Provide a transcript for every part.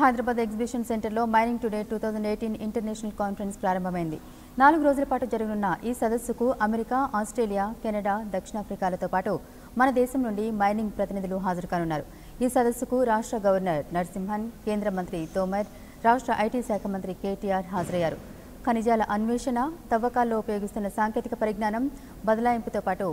Hyderabad Exhibition Center లో mining today 2018 international conference ప్రారంభమైంది. 4 రోజుల పాటు జరగనున్న ఈ సదస్సుకు అమెరికా, ఆస్ట్రేలియా, కెనడా, దక్షిణాఫ్రికాలతో పాటు మన దేశం నుండి మైనింగ్ ప్రతినిధులు హాజరు కానున్నారు. ఈ సదస్సుకు రాష్ట్ర గవర్నర్ నరసింహన్, కేంద్ర మంత్రి తోమర్, రాష్ట్ర ఐటీ శాఖ మంత్రి KTR హాజరయ్యారు. ఖనిజాల అన్వేషణ, తవ్వకాల్లో ఉపయోగిస్తున్న సాంకేతిక పరిజ్ఞానం, బదలాయింపుతో పాటు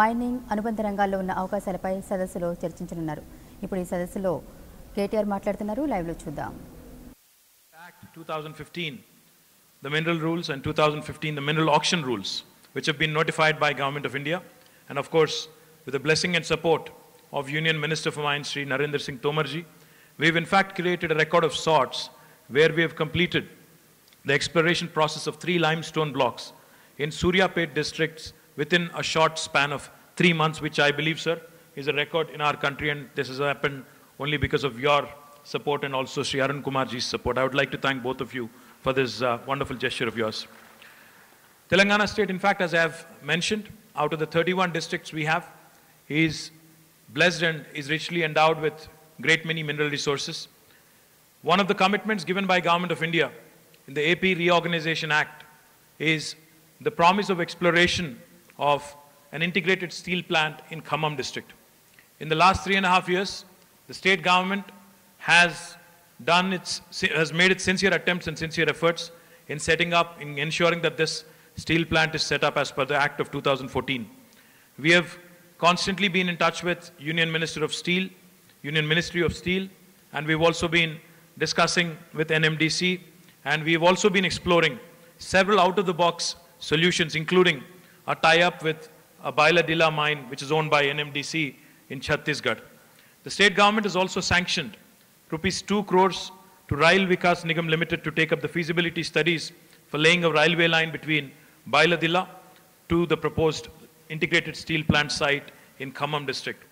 మైనింగ్ అనుబంధ రంగాల్లో ఉన్న అవకాశాలపై సదస్సులో చర్చించనున్నారు. ఇప్పుడు ఈ సదస్సులో KTR మాట్లాడుతున్నారు. లైవ్ లో చూద్దాం. Act 2015, the mineral rules, and 2015 the mineral auction rules, which have been notified by Government of India, and of course with the blessing and support of Union Minister for Mines Shri Narendra Singh Tomar ji, we've in fact created a record of sorts where we have completed the exploration process of 3 limestone blocks in Suryapet districts within a short span of 3 months, which I believe, sir, is a record in our country, and this has happened only because of your support and also Shri Arun Kumar ji's support. I would like to thank both of you for this wonderful gesture of yours. Telangana state, in fact, as I have mentioned, out of the 31 districts we have, is blessed and is richly endowed with great many mineral resources. One of the commitments given by Government of India in the AP Reorganization Act is the promise of exploration of an integrated steel plant in 𝐓𝐫𝐞𝐬 district. In the last 3.5 years, the state government has made its sincere attempts and sincere efforts in setting up, in ensuring that this steel plant is set up as per the Act of 2014. We have constantly been in touch with Union Ministry of Steel, and we've also been discussing with NMDC, and we've also been exploring several out-of-the-box solutions, including a tie-up with a 𝐓𝐫𝐞𝐬 mine, which is owned by NMDC in Chhattisgarh. The state government has also sanctioned ₹2 crores to Rail Vikas Nigam Limited to take up the feasibility studies for laying a railway line between 𝐓𝐫𝐞𝐬 to the proposed integrated steel plant site in 𝐓𝐫𝐞𝐬 district.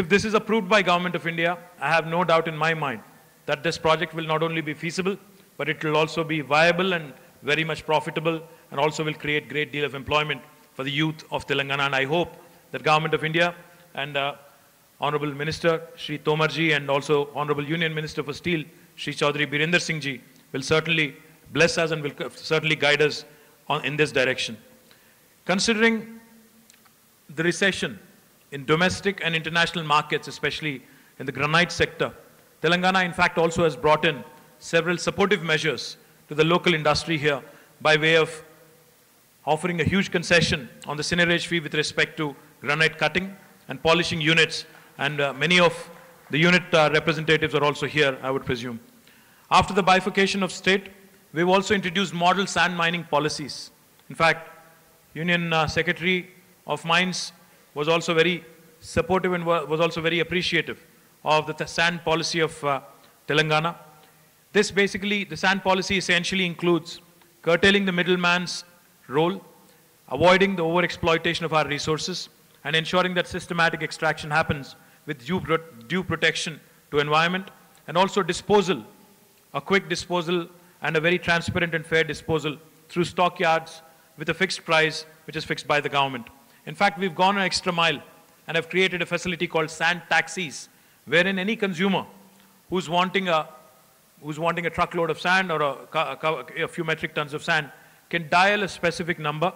If this is approved by Government of India, I have no doubt in my mind that this project will not only be feasible, but it will also be viable and very much profitable, and also will create great deal of employment for the youth of Telangana. And I hope that Government of India and Honorable Minister Shri Tomar ji and also Honorable Union Minister for Steel Shri Chaudhary Birender Singh ji will certainly bless us and will certainly guide us in this direction. Considering the recession in domestic and international markets, especially in the granite sector, Telangana in fact also has brought in several supportive measures to the local industry here by way of offering a huge concession on the cinerage fee with respect to granite cutting and polishing units, and many of the unit representatives are also here, I would presume. After the bifurcation of state, we've also introduced model sand mining policies. In fact, Union Secretary of Mines was also very supportive and was also very appreciative of the sand policy of Telangana. The sand policy essentially includes curtailing the middleman's role, avoiding the overexploitation of our resources, and ensuring that systematic extraction happens with due protection to environment, and also disposal, a quick disposal and a very transparent and fair disposal through stockyards with a fixed price which is fixed by the government. In fact, we've gone an extra mile and have created a facility called sand taxis, wherein any consumer who's wanting a truckload of sand or a few metric tons of sand can dial a specific number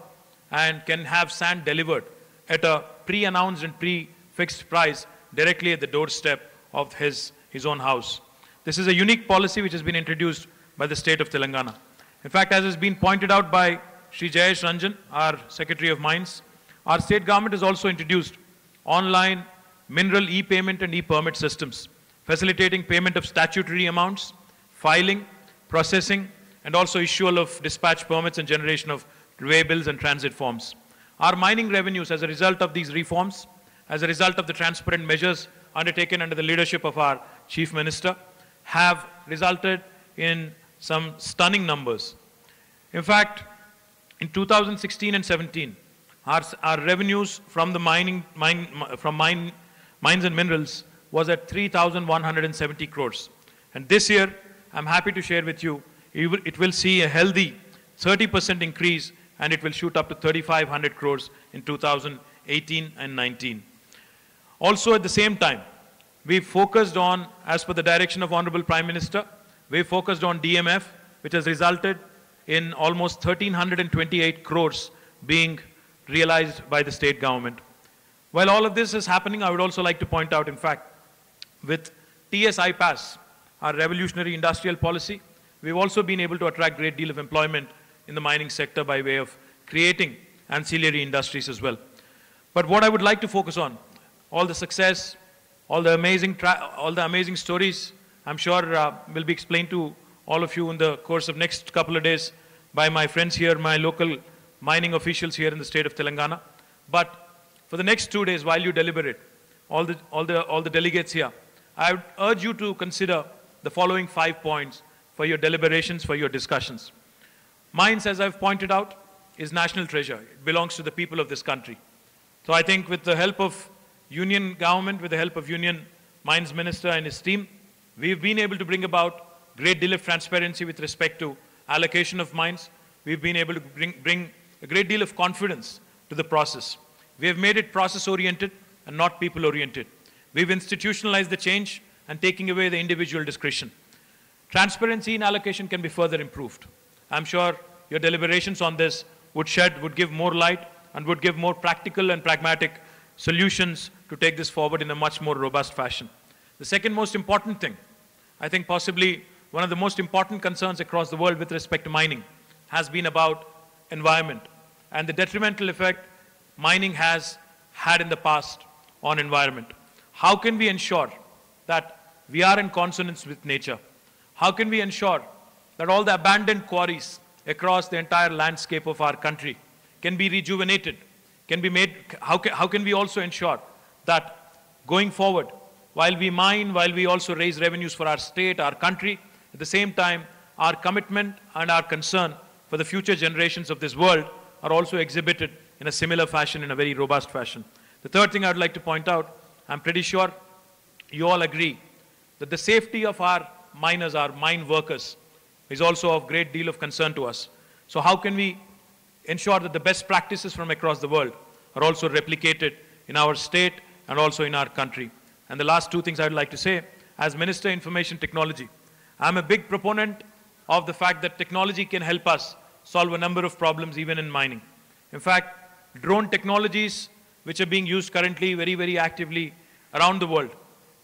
and can have sand delivered at a pre-announced and pre-fixed price directly at the doorstep of his own house. This is a unique policy which has been introduced by the state of Telangana. In fact, as has been pointed out by Shri Jayesh Ranjan, our Secretary of Mines, our state government has also introduced online mineral e-payment and e-permit systems, facilitating payment of statutory amounts, filing, processing, and also issual of dispatch permits and generation of way bills and transit forms. Our mining revenues, as a result of these reforms, as a result of the transparent measures undertaken under the leadership of our Chief Minister, have resulted in some stunning numbers. In fact, in 2016 and 17, our revenues from the mines and minerals was at 3,170 crores. And this year, I'm happy to share with you, it will see a healthy 30% increase, and it will shoot up to 3,500 crores in 2018 and 19. Also at the same time, We focused on, as per the direction of Honorable Prime Minister, we focused on DMF, which has resulted in almost 1,328 crores being realized by the state government. While all of this is happening, I would also like to point out, in fact, with TSI Pass, our revolutionary industrial policy, we've also been able to attract a great deal of employment in the mining sector by way of creating ancillary industries as well. But what I would like to focus on, all the success, all the amazing stories, I'm sure will be explained to all of you in the course of next couple of days by my friends here, my local mining officials here in the state of Telangana. But for the next 2 days, while you deliberate, all the delegates here, I would urge you to consider the following 5 points for your deliberations, for your discussions. Mines, as I've pointed out, is national treasure. It belongs to the people of this country. So I think with the help of Union government, with the help of Union Mines Minister and his team, we've been able to bring about great deal of transparency with respect to allocation of mines. We've been able to bring a great deal of confidence to the process. We have made it process-oriented and not people-oriented. We've institutionalized the change and taking away the individual discretion. Transparency in allocation can be further improved. I'm sure your deliberations on this would give more light and would give more practical and pragmatic solutions to take this forward in a much more robust fashion. The second most important thing, I think possibly one of the most important concerns across the world with respect to mining, has been about environment and the detrimental effect mining has had in the past on environment. How can we ensure that we are in consonance with nature? How can we ensure that all the abandoned quarries across the entire landscape of our country can be rejuvenated, can be made? How can we also ensure that going forward, while we mine, while we also raise revenues for our state, our country, at the same time, our commitment and our concern for the future generations of this world are also exhibited in a similar fashion, in a very robust fashion. The third thing I would like to point out, I'm pretty sure you all agree that the safety of our miners, our mine workers, is also of great deal of concern to us. So how can we ensure that the best practices from across the world are also replicated in our state and also in our country? And the last two things I'd like to say, as Minister of Information Technology, I'm a big proponent of the fact that technology can help us solve a number of problems even in mining. In fact, drone technologies which are being used currently very, very actively around the world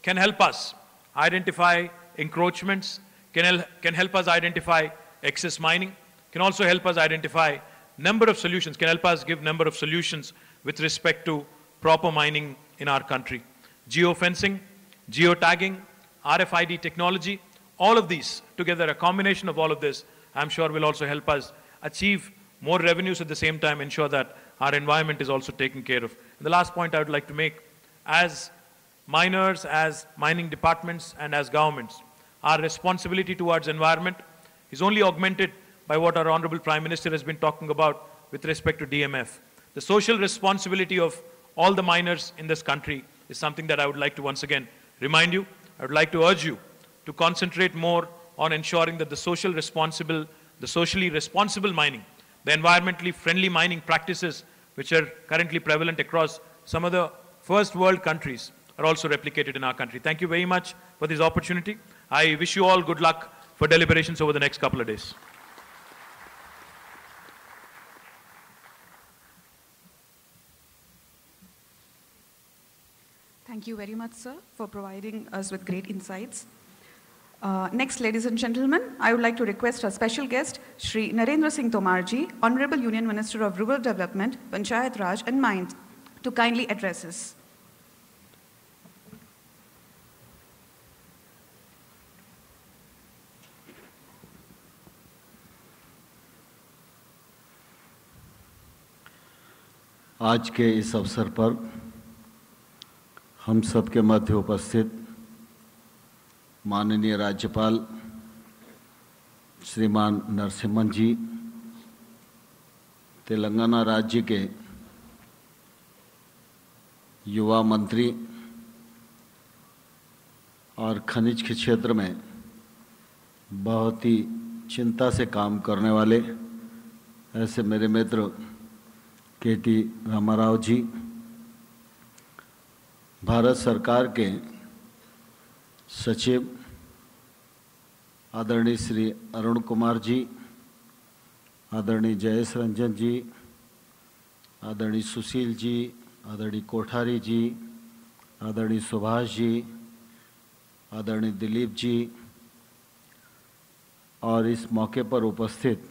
can help us identify encroachments, can help us identify excess mining, can also help us identify number of solutions, can help us give number of solutions with respect to proper mining in our country. Geofencing, geotagging, RFID technology, all of these together, a combination of all of this, I'm sure will also help us achieve more revenues at the same time, ensure that our environment is also taken care of. And the last point I would like to make, as miners, as mining departments, and as governments, our responsibility towards environment is only augmented by what our Honorable Prime Minister has been talking about with respect to DMF. The social responsibility of all the miners in this country is something that I would like to once again remind you. I would like to urge you to concentrate more on ensuring that the socially responsible mining, the environmentally friendly mining practices which are currently prevalent across some of the first world countries are also replicated in our country. Thank you very much for this opportunity. I wish you all good luck for deliberations over the next couple of days. Thank you very much, sir, for providing us with great insights. Next, ladies and gentlemen, I would like to request our special guest, Shri Narendra Singh Tomarji, Honorable Union Minister of Rural Development, Panchayat Raj and Mines, to kindly address us. आज के इस अवसर पर हम सबके मध्य उपस्थित माननीय राज्यपाल श्रीमान नरसिम्हन जी, तेलंगाना राज्य के युवा मंत्री और खनिज के क्षेत्र में बहुत ही चिंता से काम करने वाले ऐसे मेरे मित्र KT रामाराव जी, भारत सरकार के सचिव आदरणीय श्री अरुण कुमार जी, आदरणीय जयेश रंजन जी, आदरणीय सुशील जी, आदरणीय कोठारी जी, आदरणीय सुभाष जी, आदरणीय दिलीप जी और इस मौके पर उपस्थित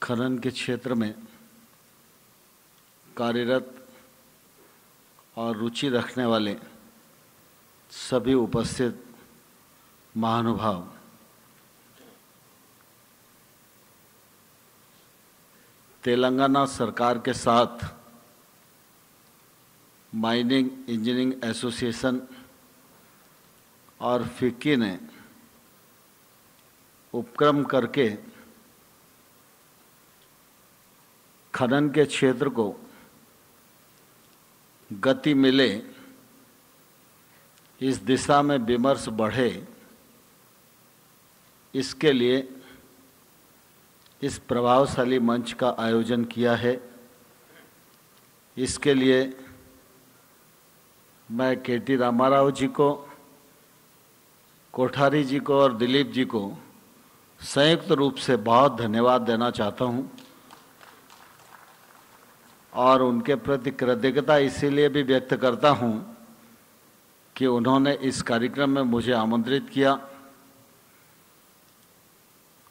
खनन के क्षेत्र में कार्यरत और रुचि रखने वाले सभी उपस्थित महानुभाव, तेलंगाना सरकार के साथ माइनिंग इंजीनियरिंग एसोसिएशन और फिक्की ने उपक्रम करके खनन के क्षेत्र को गति मिले, इस दिशा में विमर्श बढ़े, इसके लिए इस प्रभावशाली मंच का आयोजन किया है। इसके लिए मैं KT रामाराव जी को, कोठारी जी को और दिलीप जी को संयुक्त रूप से बहुत धन्यवाद देना चाहता हूं और उनके प्रति कृतज्ञता इसीलिए भी व्यक्त करता हूं कि उन्होंने इस कार्यक्रम में मुझे आमंत्रित किया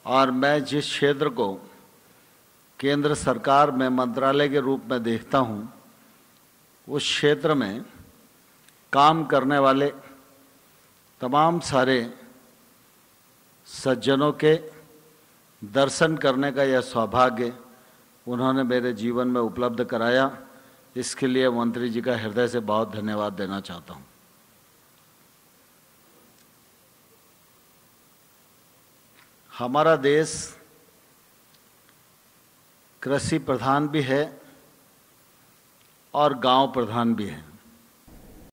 और मैं जिस क्षेत्र को केंद्र सरकार में मंत्रालय के रूप में देखता हूं, उस क्षेत्र में काम करने वाले तमाम सारे सज्जनों के दर्शन करने का यह सौभाग्य उन्होंने मेरे जीवन में उपलब्ध कराया। इसके लिए मंत्री जी का हृदय से बहुत धन्यवाद देना चाहता हूं। हमारा देश कृषि प्रधान भी है और गांव प्रधान भी है।